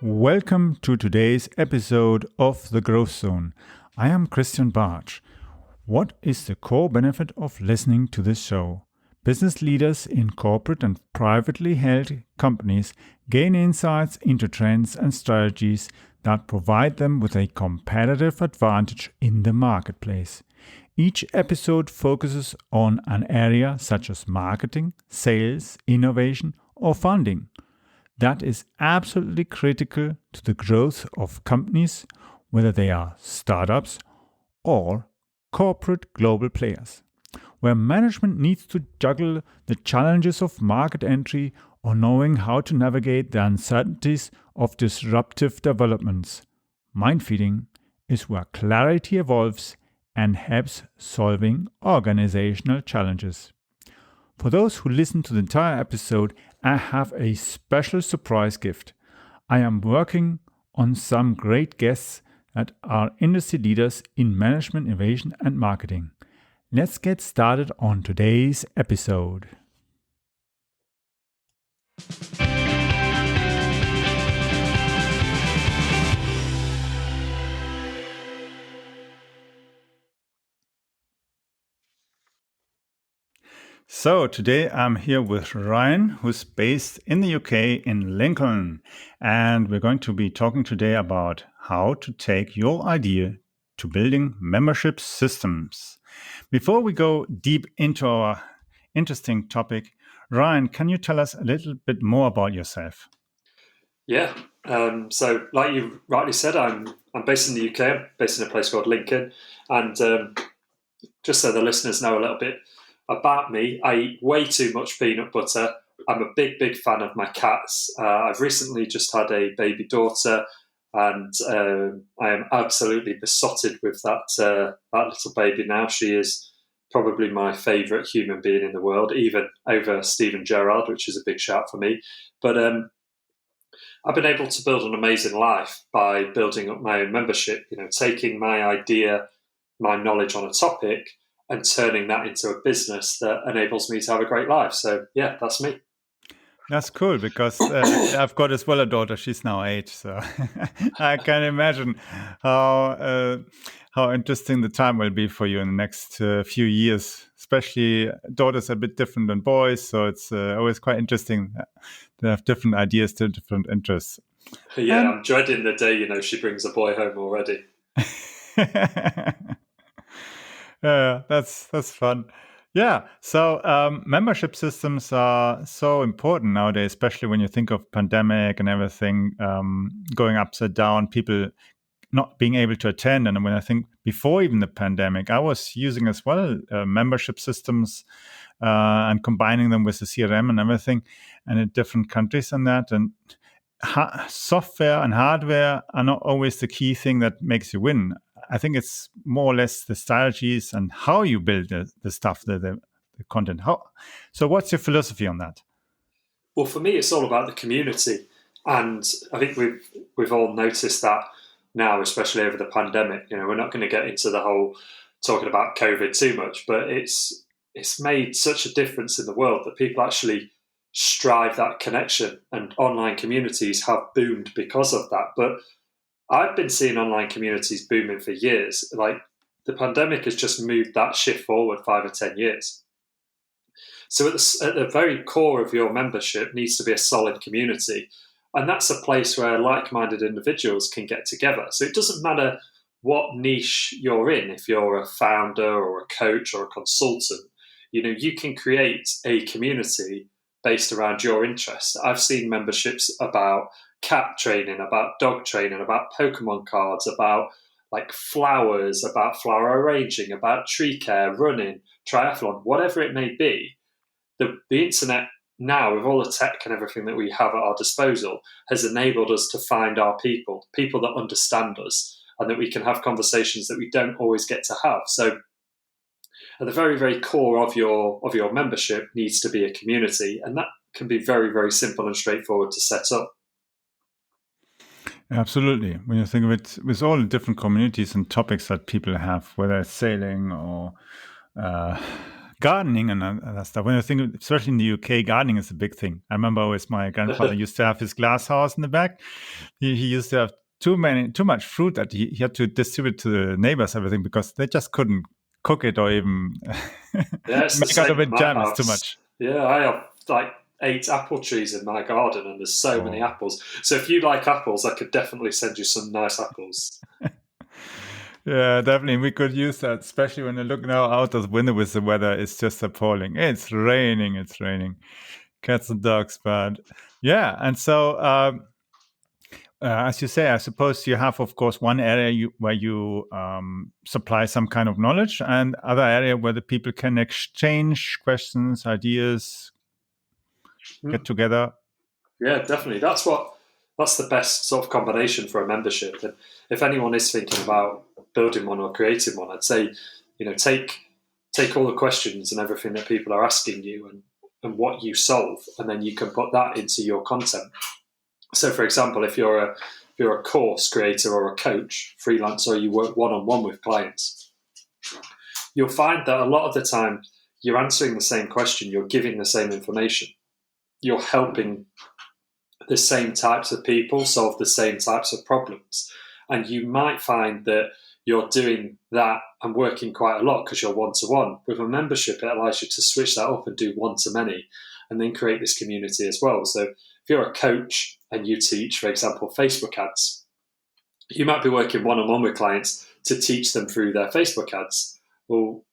Welcome to today's episode of The Growth Zone. I am Christian Bartsch. What is the core benefit of listening to this show? Business leaders in corporate and privately held companies gain insights into trends and strategies that provide them with a competitive advantage in the marketplace. Each episode focuses on an area such as marketing, sales, innovation, or funding that is absolutely critical to the growth of companies, whether they are startups or corporate global players, where management needs to juggle the challenges of market entry or knowing how to navigate the uncertainties of disruptive developments. Mind feeding is where clarity evolves and helps solving organizational challenges. For those who listen to the entire episode, I have a special surprise gift. I am working on some great guests that are industry leaders in management, innovation, and marketing. Let's get started on today's episode. So today I'm here with Ryan, who's based in the UK in Lincoln, and we're going to be talking today about how to take your idea to building membership systems. Before we go deep into our interesting topic, Ryan, can you tell us a little bit more about yourself? Yeah. So, like you rightly said, I'm based in the UK. I'm based in a place called Lincoln, and just so the listeners know a little bit about me, I eat way too much peanut butter. I'm a big fan of my cats. I've recently just had a baby daughter, and I am absolutely besotted with that little baby now. She is probably my favourite human being in the world, even over Steven Gerrard, which is a big shout for me. But I've been able to build an amazing life by building up my own membership, taking my idea, my knowledge on a topic and turning that into a business that enables me to have a great life. So yeah, that's me. That's cool because I've got as well a daughter. She's now 8, so I can imagine how interesting the time will be for you in the next few years. Especially daughters are a bit different than boys, so it's always quite interesting to have different ideas to different interests. Yeah, I'm dreading the day she brings a boy home already. Yeah, that's fun. Yeah, so membership systems are so important nowadays, especially when you think of pandemic and everything going upside down, people not being able to attend. And when I think before even the pandemic, I was using as well membership systems and combining them with the CRM and everything, and in different countries and that. And software and hardware are not always the key thing that makes you win. I think it's more or less the strategies and how you build the stuff, the content. So what's your philosophy on that? Well, for me, it's all about the community. And I think we've all noticed that now, especially over the pandemic. We're not going to get into the whole talking about COVID too much, but it's made such a difference in the world that people actually strive that connection, and online communities have boomed because of that. But I've been seeing online communities booming for years. Like, the pandemic has just moved that shift forward 5 or 10 years. So at the very core of your membership needs to be a solid community. And that's a place where like-minded individuals can get together. So it doesn't matter what niche you're in. If you're a founder or a coach or a consultant, you can create a community based around your interests. I've seen memberships about cat training, about dog training, about Pokemon cards, about like flowers, about flower arranging, about tree care, running, triathlon, whatever it may be. The internet now, with all the tech and everything that we have at our disposal, has enabled us to find our people that understand us, and that we can have conversations that we don't always get to have. So at the very, very core of your membership needs to be a community, and that can be very, very simple and straightforward to set up. Absolutely. When you think of it, with all the different communities and topics that people have, whether it's sailing or gardening and other stuff. When I think, especially in the UK, gardening is a big thing. I remember always my grandfather used to have his glass house in the back. He used to have too much fruit that he had to distribute to the neighbors, everything, because they just couldn't cook it or even Yeah, it's the make out same of at it my jam. It's too house. much. Yeah, I have like 8 apple trees in my garden, and there's so many Oh. apples. So if you like apples, I could definitely send you some nice apples. Yeah, definitely. We could use that, especially when you look now out of the window with the weather. It's just appalling. It's raining. It's raining. Cats and dogs, bad. Yeah. And so, as you say, I suppose you have, of course, one area where you supply some kind of knowledge, and other area where the people can exchange questions, ideas, Hmm. get together. Yeah, definitely. That's the best sort of combination for a membership. And if anyone is thinking about building one or creating one, I'd say, take all the questions and everything that people are asking you and what you solve, and then you can put that into your content. So, for example, if you're a course creator or a coach, freelance, or you work one on one with clients, you'll find that a lot of the time you're answering the same question, you're giving the same information, you're helping the same types of people solve the same types of problems. And you might find that you're doing that and working quite a lot because you're one to one. With a membership, it allows you to switch that up and do one to many and then create this community as well. So if you're a coach and you teach, for example, Facebook ads, you might be working one on one with clients to teach them through their Facebook ads. Well,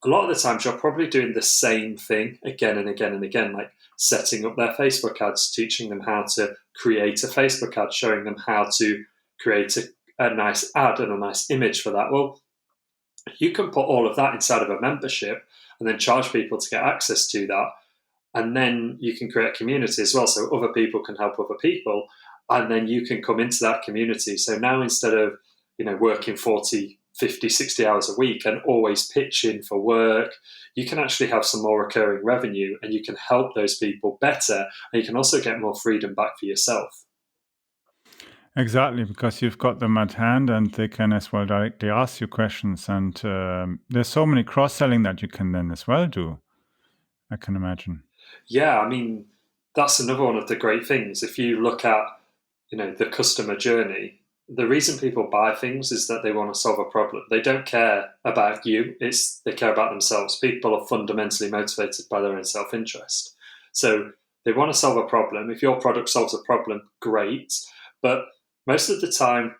a lot of the times you're probably doing the same thing again and again and again, like setting up their Facebook ads, teaching them how to create a Facebook ad, showing them how to create a nice ad and a nice image for that. Well, you can put all of that inside of a membership and then charge people to get access to that. And then you can create a community as well, so other people can help other people, and then you can come into that community. So now instead of working 40, 50, 60 hours a week and always pitching for work, you can actually have some more recurring revenue and you can help those people better, and you can also get more freedom back for yourself. Exactly, because you've got them at hand and they can as well directly ask you questions. And there's so many cross-selling that you can then as well do, I can imagine. Yeah, I mean, that's another one of the great things. If you look at the customer journey, the reason people buy things is that they want to solve a problem. They don't care about you, they care about themselves. People are fundamentally motivated by their own self-interest. So they want to solve a problem. If your product solves a problem, great. But most of the time,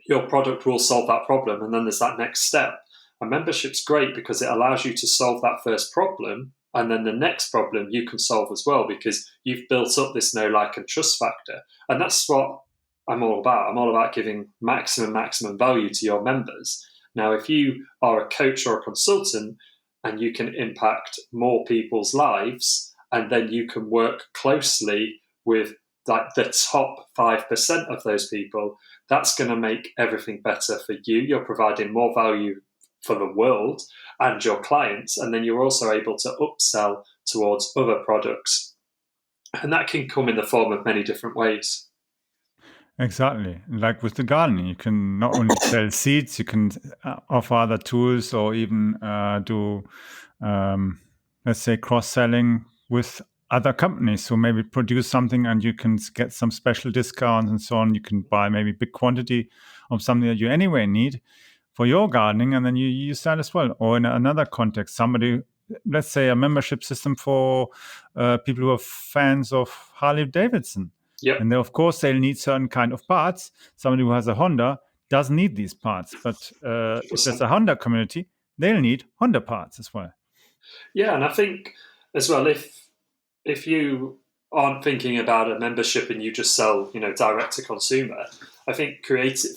your product will solve that problem, and then there's that next step. A membership's great because it allows you to solve that first problem, and then the next problem you can solve as well because you've built up this know, like, and trust factor. And that's what I'm all about. I'm all about giving maximum value to your members. Now, if you are a coach or a consultant and you can impact more people's lives, and then you can work closely with like the top 5% of those people, that's going to make everything better for you. You're providing more value for the world and your clients, and then you're also able to upsell towards other products. And that can come in the form of many different ways. Exactly. Like with the gardening, you can not only sell seeds, you can offer other tools or even do, let's say, cross-selling with other companies who maybe produce something and you can get some special discounts and so on. You can buy maybe big quantity of something that you anyway need for your gardening, and then you use that as well. Or in another context, somebody, let's say a membership system for people who are fans of Harley Davidson. Yep. And of course, they'll need certain kind of parts. Somebody who has a Honda doesn't need these parts. But if there's a Honda community, they'll need Honda parts as well. Yeah, and I think as well, if you aren't thinking about a membership and you just sell, direct to consumer, I think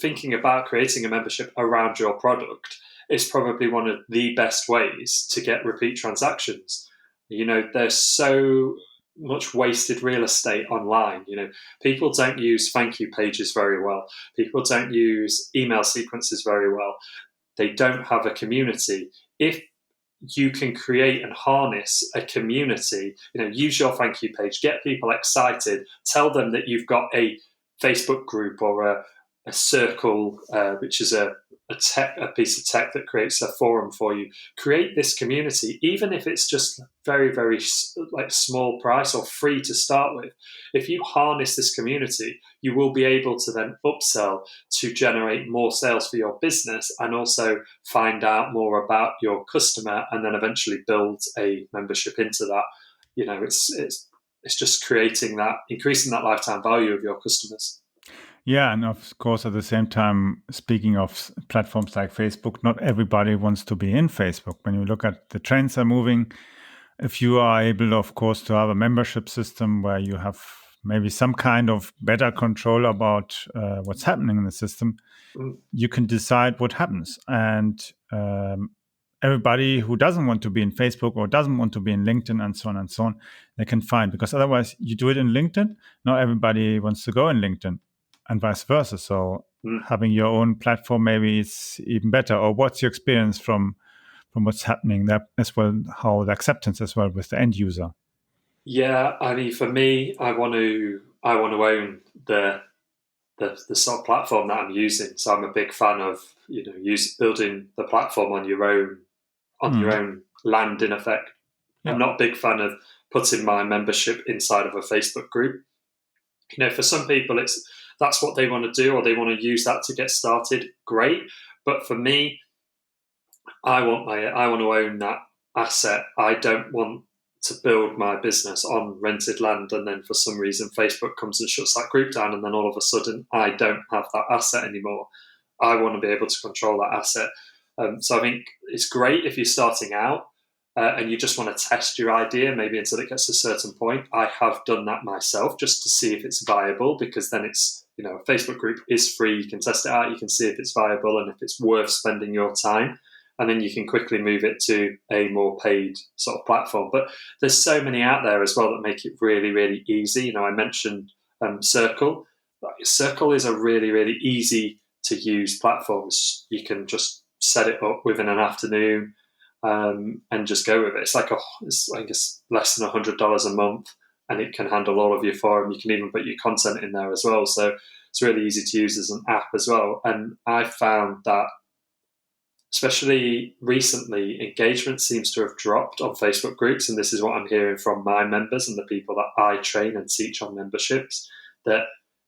thinking about creating a membership around your product is probably one of the best ways to get repeat transactions. There's so much wasted real estate online. People don't use thank you pages very well. People don't use email sequences very well. They don't have a community. If you can create and harness a community, use your thank you page, get people excited, tell them that you've got a Facebook group or a circle, which is a piece of tech that creates a forum for you. Create this community, even if it's just very, very like small price or free to start with. If you harness this community, you will be able to then upsell to generate more sales for your business, and also find out more about your customer, and then eventually build a membership into that. It's just increasing that lifetime value of your customers. Yeah, and of course, at the same time, speaking of platforms like Facebook, not everybody wants to be in Facebook. When you look at the trends are moving, if you are able, of course, to have a membership system where you have maybe some kind of better control about what's happening in the system, you can decide what happens. And everybody who doesn't want to be in Facebook or doesn't want to be in LinkedIn and so on, they can find, because otherwise you do it in LinkedIn, not everybody wants to go in LinkedIn, and vice versa. So having your own platform maybe is even better. Or what's your experience from what's happening there as well, how the acceptance as well with the end user? Yeah, I mean, for me, I want to own the sort of platform that I'm using. So I'm a big fan of building the platform on your own land, in effect. Yeah. I'm not a big fan of putting my membership inside of a Facebook group. For some people, that's what they want to do, or they want to use that to get started. Great, but for me, I want to own that asset. I don't want to build my business on rented land, and then for some reason Facebook comes and shuts that group down, and then all of a sudden I don't have that asset anymore. I want to be able to control that asset. So I think it's great if you're starting out and you just want to test your idea, maybe until it gets to a certain point. I have done that myself just to see if it's viable, because then it's, a Facebook group is free. You can test it out. You can see if it's viable and if it's worth spending your time. And then you can quickly move it to a more paid sort of platform. But there's so many out there as well that make it really, really easy. I mentioned Circle. Circle is a really, really easy to use platform. You can just set it up within an afternoon and just go with it. It's I guess less than $100 a month, and it can handle all of your forum. You can even put your content in there as well. So it's really easy to use as an app as well. And I found that, especially recently, engagement seems to have dropped on Facebook groups. And this is what I'm hearing from my members and the people that I train and teach on memberships, that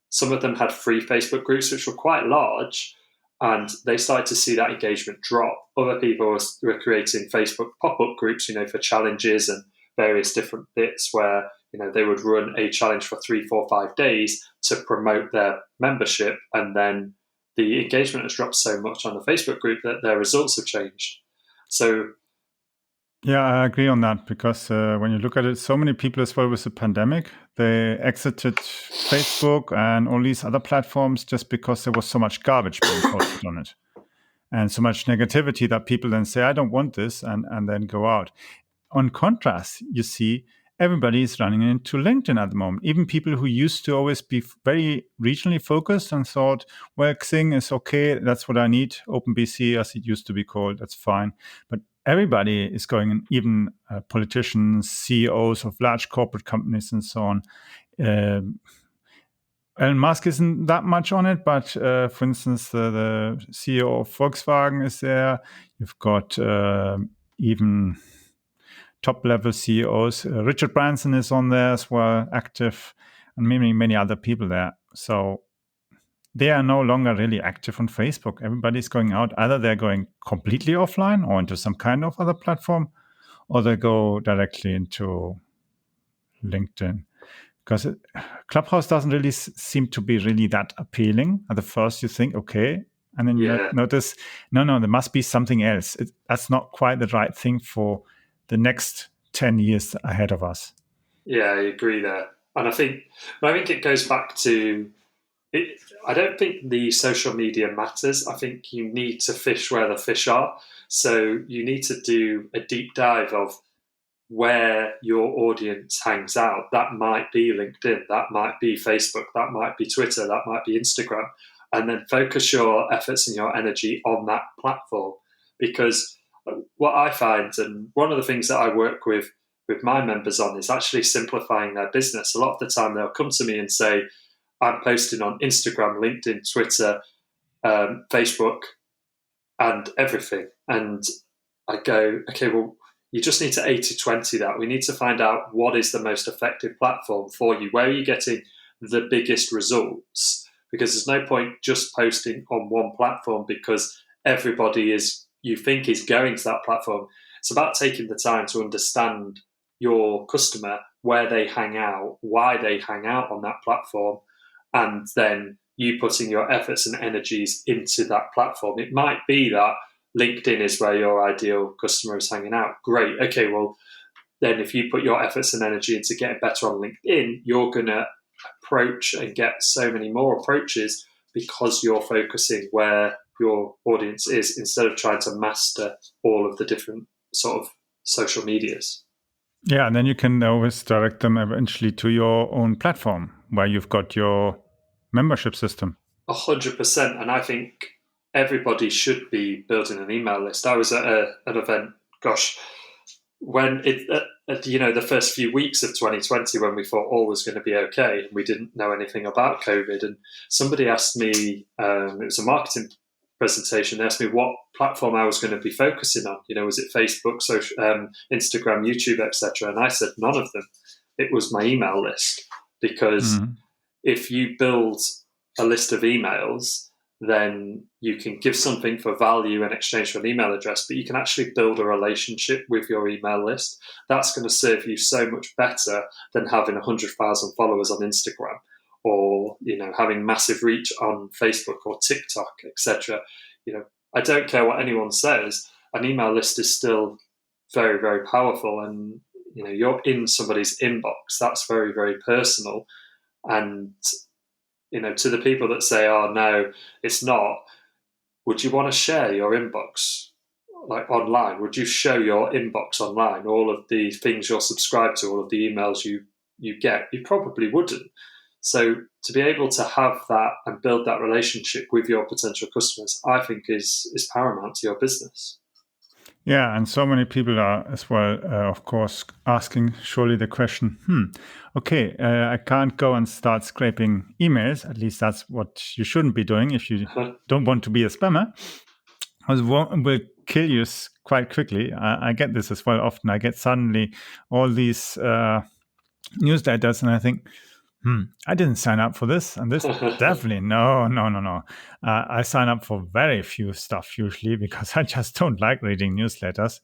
some of them had free Facebook groups, which were quite large, and they started to see that engagement drop. Other people were creating Facebook pop-up groups, for challenges and various different bits where, they would run a challenge for 3, 4, 5 days to promote their membership, and then the engagement has dropped so much on the Facebook group that their results have changed. So, yeah, I agree on that, because when you look at it, so many people as well with the pandemic, they exited Facebook and all these other platforms just because there was so much garbage being posted on it, and so much negativity that people then say, I don't want this, and then go out. On contrast, you see everybody is running into LinkedIn at the moment. Even people who used to always be very regionally focused and thought, well, Xing is okay, that's what I need, OpenBC as it used to be called, that's fine. But everybody is going in, even politicians, CEOs of large corporate companies and so on. Elon Musk isn't that much on it, but for instance, the CEO of Volkswagen is there. You've got even top-level CEOs. Richard Branson is on there as well, active, and many other people there. So they are no longer really active on Facebook. Everybody's going out. Either they're going completely offline or into some kind of other platform, or they go directly into LinkedIn. Because Clubhouse doesn't really seem to be really that appealing. At the first you think, okay, and then you notice, no, there must be something else. That's not quite the right thing for the next 10 years ahead of us. Yeah, I agree there. And I think it goes back to it. I don't think the social media matters. I think you need to fish where the fish are. So you need to do a deep dive of where your audience hangs out. That might be LinkedIn, that might be Facebook, that might be Twitter, that might be Instagram. And then focus your efforts and your energy on that platform. Because what I find, and one of the things that I work with my members on, is actually simplifying their business. A lot of the time they'll come to me and say, I'm posting on Instagram, LinkedIn, Twitter, Facebook, and everything. And I go, okay, well, you just need to 80-20 that. We need to find out what is the most effective platform for you. Where are you getting the biggest results? Because there's no point just posting on one platform because everybody you think is going to that platform. It's about taking the time to understand your customer, where they hang out, why they hang out on that platform, and then you putting your efforts and energies into that platform. It might be that LinkedIn is where your ideal customer is hanging out. Great. Okay, well, then if you put your efforts and energy into getting better on LinkedIn, you're going to approach and get so many more approaches because you're focusing where your audience is instead of trying to master all of the different sort of social medias. Yeah, and then you can always direct them eventually to your own platform where you've got your membership system. 100%. And I think everybody should be building an email list. I was at an event, when the first few weeks of 2020, when we thought all was going to be okay, and we didn't know anything about COVID. And somebody asked me, it was a marketing presentation, they asked me what platform I was going to be focusing on. Was it Facebook, social, Instagram, YouTube, etc.? And I said none of them. It was my email list, because if you build a list of emails, then you can give something for value in exchange for an email address, but you can actually build a relationship with your email list. That's going to serve you so much better than having 100,000 followers on Instagram, or having massive reach on Facebook or TikTok, etc. I don't care what anyone says, an email list is still very, very powerful, and you're in somebody's inbox. That's very, very personal. And to the people that say, oh no, it's not, would you want to share your inbox online? Would you show your inbox online, all of the things you're subscribed to, all of the emails you get? You probably wouldn't. So to be able to have that and build that relationship with your potential customers, I think is paramount to your business. Yeah, and so many people are as well, of course, asking surely the question, okay, I can't go and start scraping emails. At least that's what you shouldn't be doing if you don't want to be a spammer. It will kill you quite quickly. I get this as well often. I get suddenly all these newsletters and I think, I didn't sign up for this, and this definitely no. I sign up for very few stuff usually because I just don't like reading newsletters.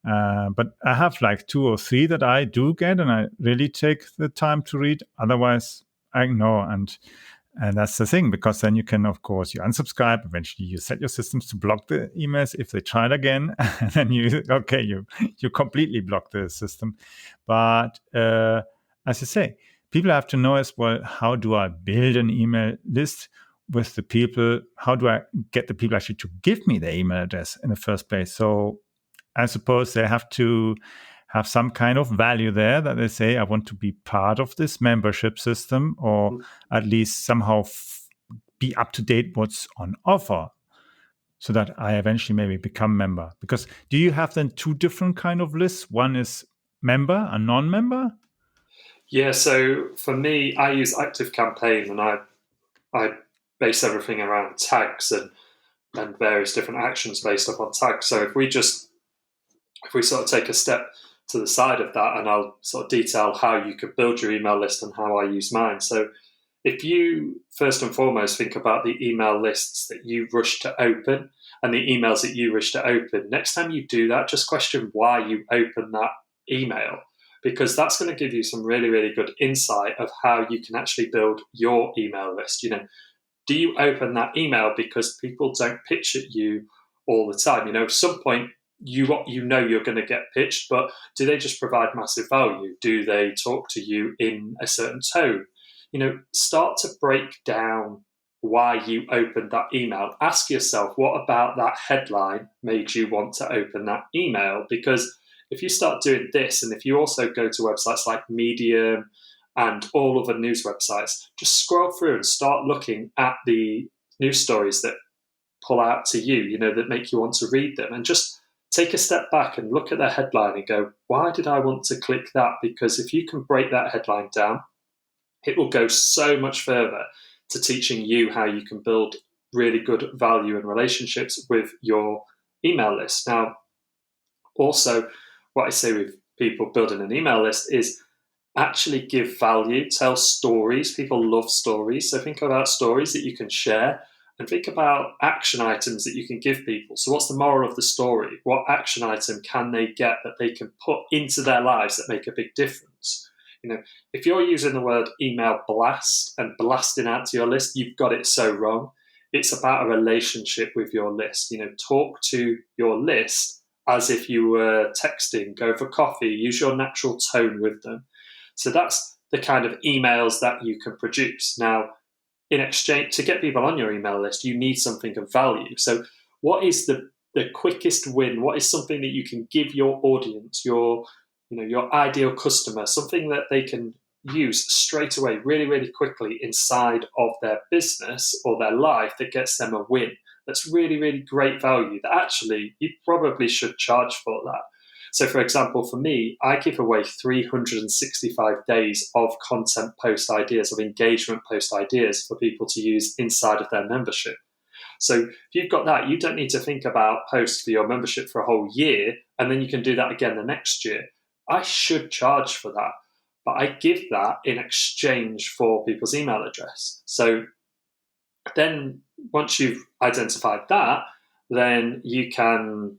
But I have like 2 or 3 that I do get, and I really take the time to read. Otherwise, I ignore, and that's the thing, because then you can, of course, you unsubscribe. Eventually, you set your systems to block the emails if they try it again, and then you completely block the system. But as you say, people have to know as well, how do I build an email list with the people? How do I get the people actually to give me their email address in the first place? So I suppose they have to have some kind of value there, that they say, I want to be part of this membership system, or at least somehow be up to date what's on offer, so that I eventually maybe become member. Because do you have then 2 different kind of lists? One is member and non-member? Yeah, so for me, I use ActiveCampaign, and I base everything around tags and various different actions based upon tags. So if we sort of take a step to the side of that, and I'll sort of detail how you could build your email list and how I use mine. So if you first and foremost think about the email lists that you rush to open and the emails that you wish to open, next time you do that, just question why you open that email, because that's going to give you some really, really good insight of how you can actually build your email list. Do you open that email because people don't pitch at you all the time? At some point, you're going to get pitched, but do they just provide massive value? Do they talk to you in a certain tone? Start to break down why you opened that email. Ask yourself, what about that headline made you want to open that email? Because if you start doing this, and if you also go to websites like Medium and all other news websites, just scroll through and start looking at the news stories that pull out to you, that make you want to read them, and just take a step back and look at the headline and go, why did I want to click that? Because if you can break that headline down, it will go so much further to teaching you how you can build really good value and relationships with your email list. Now, also, what I say with people building an email list is actually give value, tell stories. People love stories. So think about stories that you can share and think about action items that you can give people. So what's the moral of the story? What action item can they get that they can put into their lives that make a big difference? If you're using the word email blast and blasting out to your list, you've got it so wrong. It's about a relationship with your list. Talk to your list as if you were texting, go for coffee, use your natural tone with them. So that's the kind of emails that you can produce. Now, in exchange, to get people on your email list, you need something of value. So what is the quickest win? What is something that you can give your audience, your ideal customer, something that they can use straight away, really, really quickly inside of their business or their life that gets them a win? That's really, really great value that actually you probably should charge for that. So, for example, for me, I give away 365 days of content post ideas, of engagement post ideas for people to use inside of their membership. So if you've got that, you don't need to think about posts for your membership for a whole year, and then you can do that again the next year. I should charge for that, but I give that in exchange for people's email address. So then once you've identified that, then you can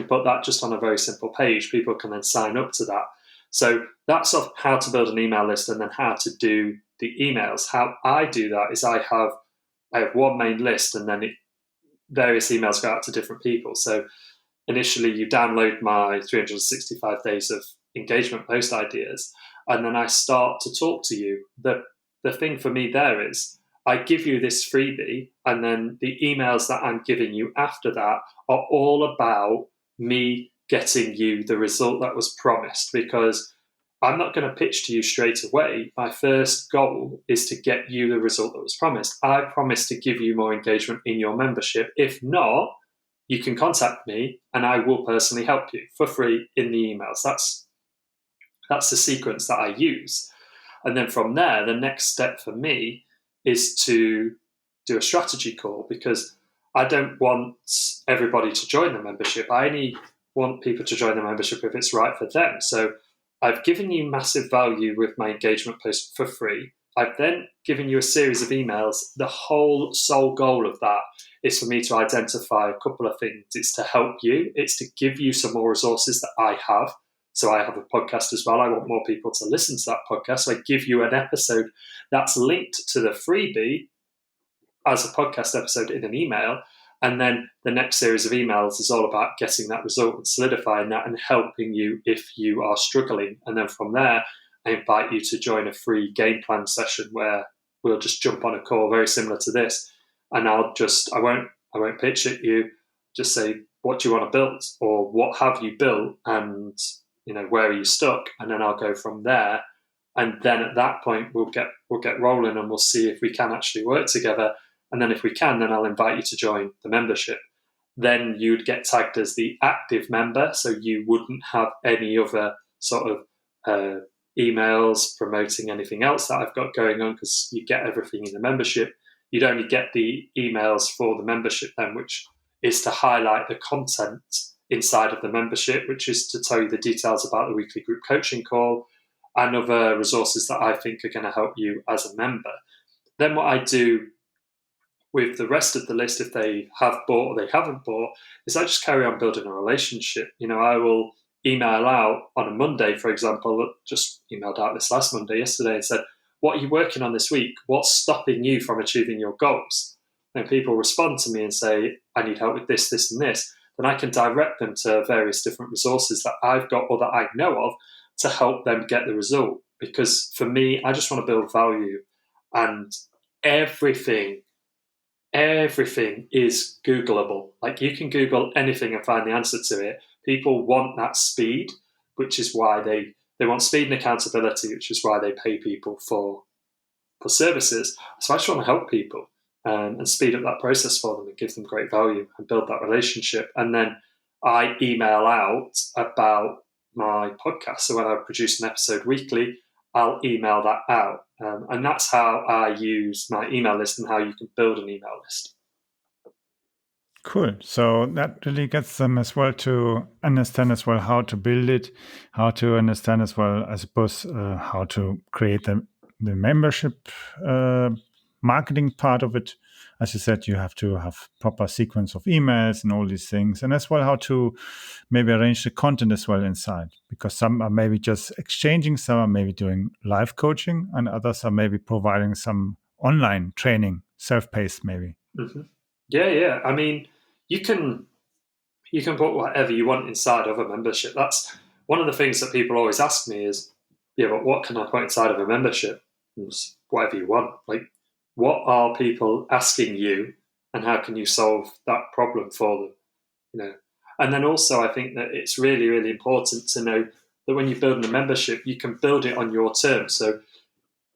put that just on a very simple page. People can then sign up to that. So that's how to build an email list and then how to do the emails. How I do that is I have one main list, and then various emails go out to different people. So initially you download my 365 days of engagement post ideas, and then I start to talk to you. The thing for me there is I give you this freebie, and then the emails that I'm giving you after that are all about me getting you the result that was promised, because I'm not going to pitch to you straight away. My first goal is to get you the result that was promised. I promise to give you more engagement in your membership. If not, you can contact me and I will personally help you for free in the emails. That's the sequence that I use. And then from there, the next step for me is to do a strategy call, because I don't want everybody to join the membership. I only want people to join the membership if it's right for them. So I've given you massive value with my engagement post for free. I've then given you a series of emails. The whole sole goal of that is for me to identify a couple of things. It's to help you. It's to give you some more resources that I have. So I have a podcast as well. I want more people to listen to that podcast. So I give you an episode that's linked to the freebie as a podcast episode in an email. And then the next series of emails is all about getting that result and solidifying that and helping you if you are struggling. And then from there, I invite you to join a free game plan session where we'll just jump on a call very similar to this. And I won't pitch at you, just say, what do you want to build, or what have you built, and where are you stuck? And then I'll go from there. And then at that point, we'll get rolling, and we'll see if we can actually work together. And then if we can, then I'll invite you to join the membership. Then you'd get tagged as the active member, so you wouldn't have any other sort of emails promoting anything else that I've got going on, because you get everything in the membership. You'd only get the emails for the membership then, which is to highlight the content inside of the membership, which is to tell you the details about the weekly group coaching call and other resources that I think are going to help you as a member. Then what I do with the rest of the list, if they have bought or they haven't bought, is I just carry on building a relationship. I will email out on a Monday, for example. Just emailed out this last Monday, yesterday, and said, what are you working on this week? What's stopping you from achieving your goals? And people respond to me and say, I need help with this, this, and this. Then I can direct them to various different resources that I've got or that I know of to help them get the result. Because for me, I just want to build value, and everything is Googleable. Like, you can Google anything and find the answer to it. People want that speed, which is why they want speed and accountability, which is why they pay people for services. So I just want to help people and speed up that process for them and give them great value and build that relationship. And then I email out about my podcast. So when I produce an episode weekly, I'll email that out. And that's how I use my email list and how you can build an email list. Cool. So that really gets them as well to understand as well how to build it, how to understand as well, I suppose, how to create the membership marketing part of it. As you said, you have to have proper sequence of emails and all these things, and as well how to maybe arrange the content as well inside, because some are maybe just exchanging, some are maybe doing live coaching, and others are maybe providing some online training, self-paced maybe. Mm-hmm. Yeah. I mean, you can put whatever you want inside of a membership. That's one of the things that people always ask me is, yeah, but what can I put inside of a membership? It's whatever you want. Like, what are people asking you, and how can you solve that problem for them? And then also, I think that it's really, really important to know that when you're building a membership, you can build it on your terms. So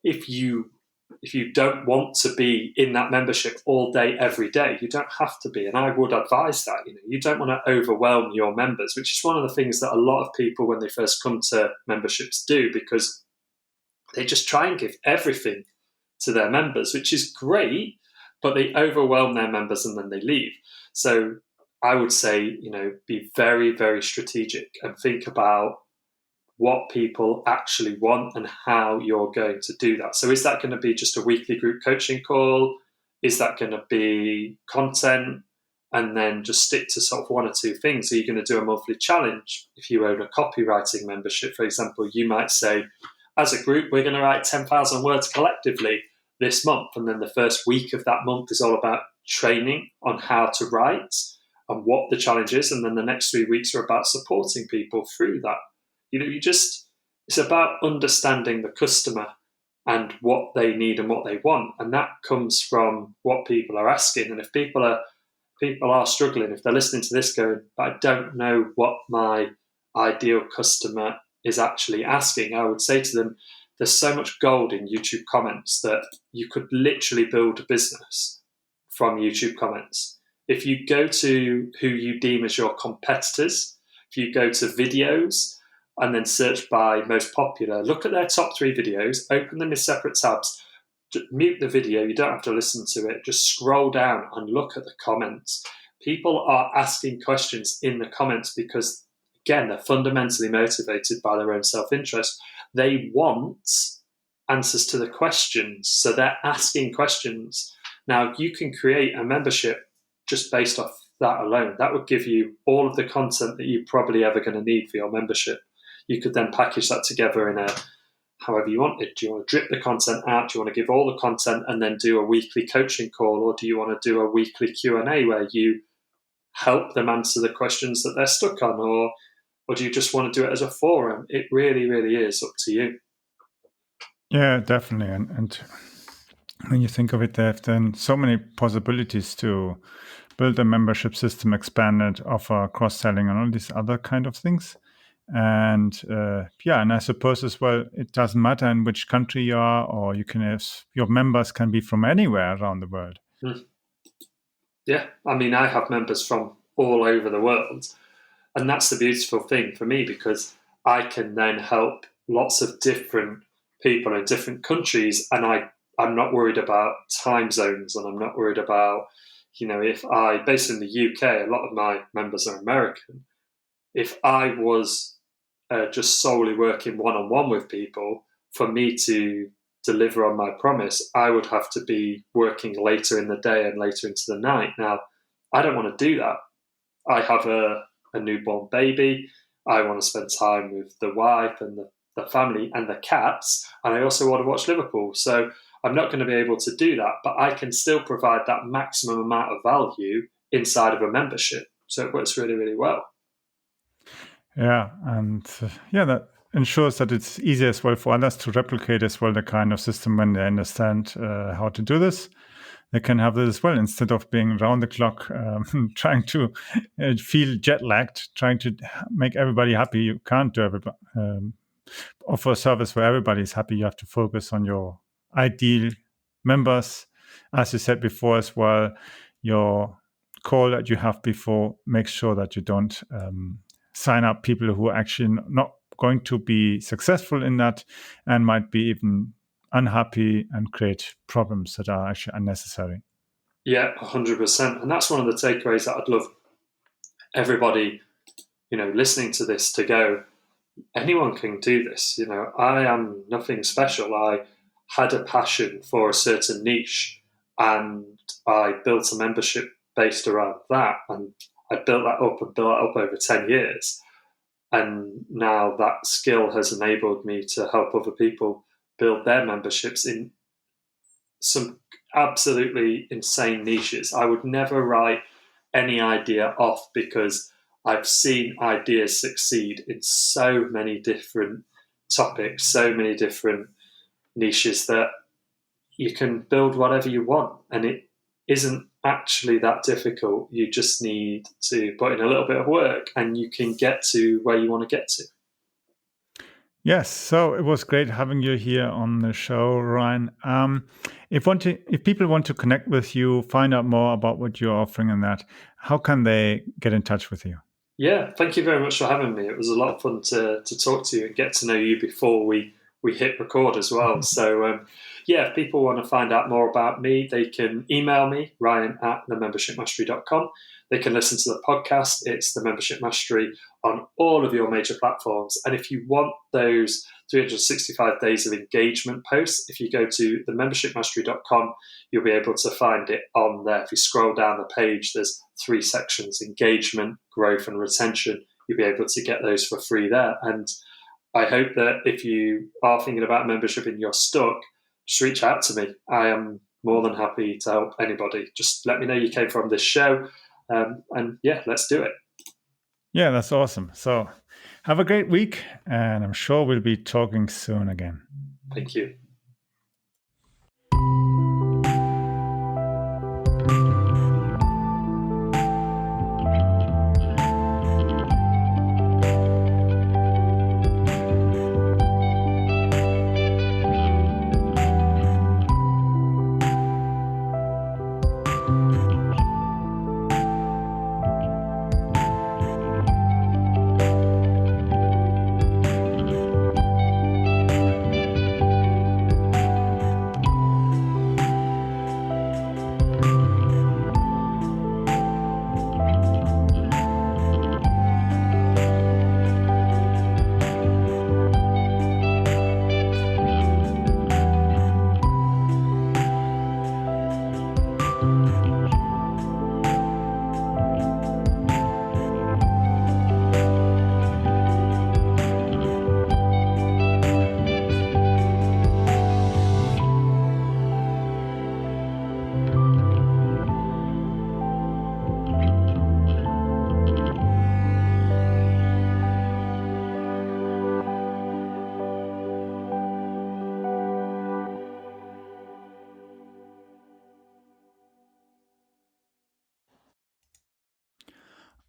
if you don't want to be in that membership all day, every day, you don't have to be. And I would advise that. You don't want to overwhelm your members, which is one of the things that a lot of people, when they first come to memberships, do, because they just try and give everything to their members, which is great, but they overwhelm their members and then they leave. So I would say, be very, very strategic and think about what people actually want and how you're going to do that. So is that going to be just a weekly group coaching call? Is that going to be content? And then just stick to sort of one or two things. Are you going to do a monthly challenge? If you own a copywriting membership, for example, you might say, as a group, we're going to write 10,000 words collectively this month. And then the first week of that month is all about training on how to write and what the challenge is. And then the next 3 weeks are about supporting people through that. It's about understanding the customer and what they need and what they want. And that comes from what people are asking. And if people are struggling, if they're listening to this going, but I don't know what my ideal customer is actually asking, I would say to them, there's so much gold in YouTube comments that you could literally build a business from YouTube comments. If you go to who you deem as your competitors, if you go to videos and then search by most popular, look at their top 3 videos, open them in separate tabs, mute the video, you don't have to listen to it, just scroll down and look at the comments. People are asking questions in the comments because, again, they're fundamentally motivated by their own self-interest. They want answers to the questions, so they're asking questions. Now, you can create a membership just based off that alone. That would give you all of the content that you're probably ever going to need for your membership. You could then package that together in however you want it. Do you want to drip the content out? Do you want to give all the content and then do a weekly coaching call? Or do you want to do a weekly Q&A where you help them answer the questions that they're stuck on? Or do you just want to do it as a forum? It really, really is up to you. Yeah, definitely. And when you think of it, there have then so many possibilities to build a membership system, expand it, offer cross-selling and all these other kind of things. And and I suppose as well, it doesn't matter in which country you are, or you can have your members can be from anywhere around the world. Yeah, I mean, I have members from all over the world, and that's the beautiful thing for me, because I can then help lots of different people in different countries, and I'm not worried about time zones, and I'm not worried about, if based in the UK, a lot of my members are American. If I was just solely working one-on-one with people, for me to deliver on my promise, I would have to be working later in the day and later into the night. Now, I don't want to do that. I have a newborn baby. I want to spend time with the wife and the family and the cats, and I also want to watch Liverpool. So I'm not going to be able to do that, but I can still provide that maximum amount of value inside of a membership. So it works really, really well. Yeah, and that ensures that it's easy as well for others to replicate as well the kind of system when they understand how to do this. They can have this as well, instead of being round the clock, trying to feel jet lagged, trying to make everybody happy. You can't do everybody, offer a service where everybody's happy. You have to focus on your ideal members. As you said before as well, your call that you have before, make sure that you don't sign up people who are actually not going to be successful in that and might be even unhappy and create problems that are actually unnecessary. Yeah, 100%. And that's one of the takeaways that I'd love everybody, listening to this to go, anyone can do this. I am nothing special. I had a passion for a certain niche and I built a membership based around that. And I built that up over 10 years. And now that skill has enabled me to help other people build their memberships in some absolutely insane niches. I would never write any idea off because I've seen ideas succeed in so many different topics, so many different niches that you can build whatever you want. And it isn't actually that difficult. You just need to put in a little bit of work and you can get to where you want to get to. Yes, so it was great having you here on the show, Ryan. If people want to connect with you, find out more about what you're offering and that, how can they get in touch with you? Yeah, thank you very much for having me. It was a lot of fun to talk to you and get to know you before we hit record as well. So, if people want to find out more about me, they can email me, ryan@themembershipmastery.com. They can listen to the podcast. It's The Membership Mastery on all of your major platforms. And if you want those 365 days of engagement posts, if you go to themembershipmastery.com, you'll be able to find it on there. If you scroll down the page, there's 3 sections: engagement, growth, and retention. You'll be able to get those for free there. And I hope that if you are thinking about membership and you're stuck, just reach out to me. I am more than happy to help anybody. Just let me know you came from this show. Let's do it. Yeah, that's awesome. So have a great week, and I'm sure we'll be talking soon again. Thank you.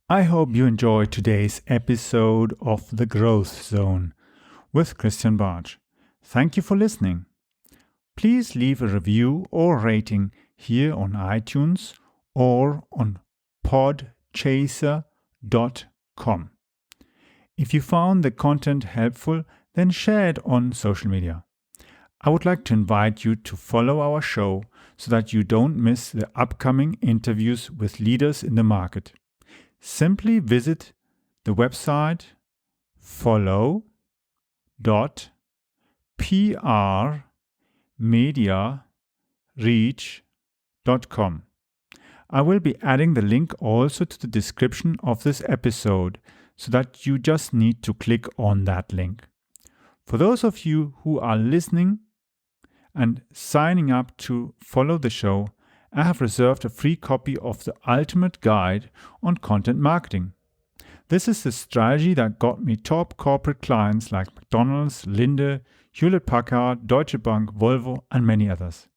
I hope you enjoyed today's episode of The Growth Zone with Christian Bartsch. Thank you for listening. Please leave a review or rating here on iTunes or on podchaser.com. If you found the content helpful, then share it on social media. I would like to invite you to follow our show so that you don't miss the upcoming interviews with leaders in the market. Simply visit the website follow.prmediareach.com. I will be adding the link also to the description of this episode so that you just need to click on that link. For those of you who are listening and signing up to follow the show, I have reserved a free copy of the ultimate guide on content marketing. This is the strategy that got me top corporate clients like McDonald's, Linde, Hewlett-Packard, Deutsche Bank, Volvo, and many others.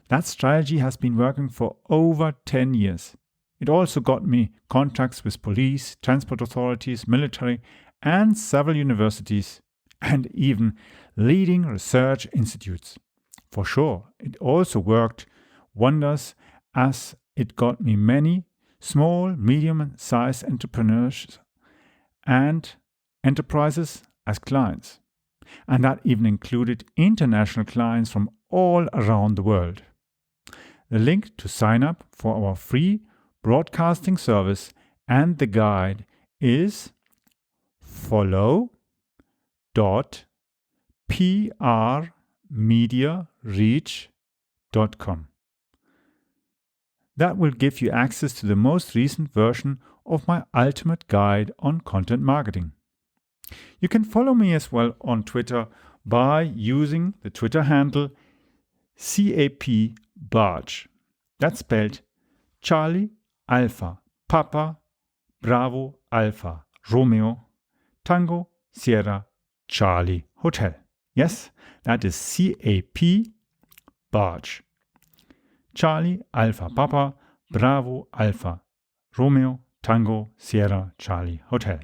That strategy has been working for over 10 years. It also got me contracts with police, transport authorities, military, and several universities, and even leading research institutes. For sure, it also worked wonders as it got me many small, medium-sized entrepreneurs and enterprises as clients. And that even included international clients from all around the world. The link to sign up for our free broadcasting service and the guide is follow.prmediareach.com. That will give you access to the most recent version of my ultimate guide on content marketing. You can follow me as well on Twitter by using the Twitter handle CAPBarge. That's spelled Charlie Alpha Papa Bravo Alpha Romeo Tango Sierra Charlie Hotel. Yes, that is CAP Barge. Charlie Alpha Papa Bravo Alpha Romeo Tango Sierra Charlie Hotel.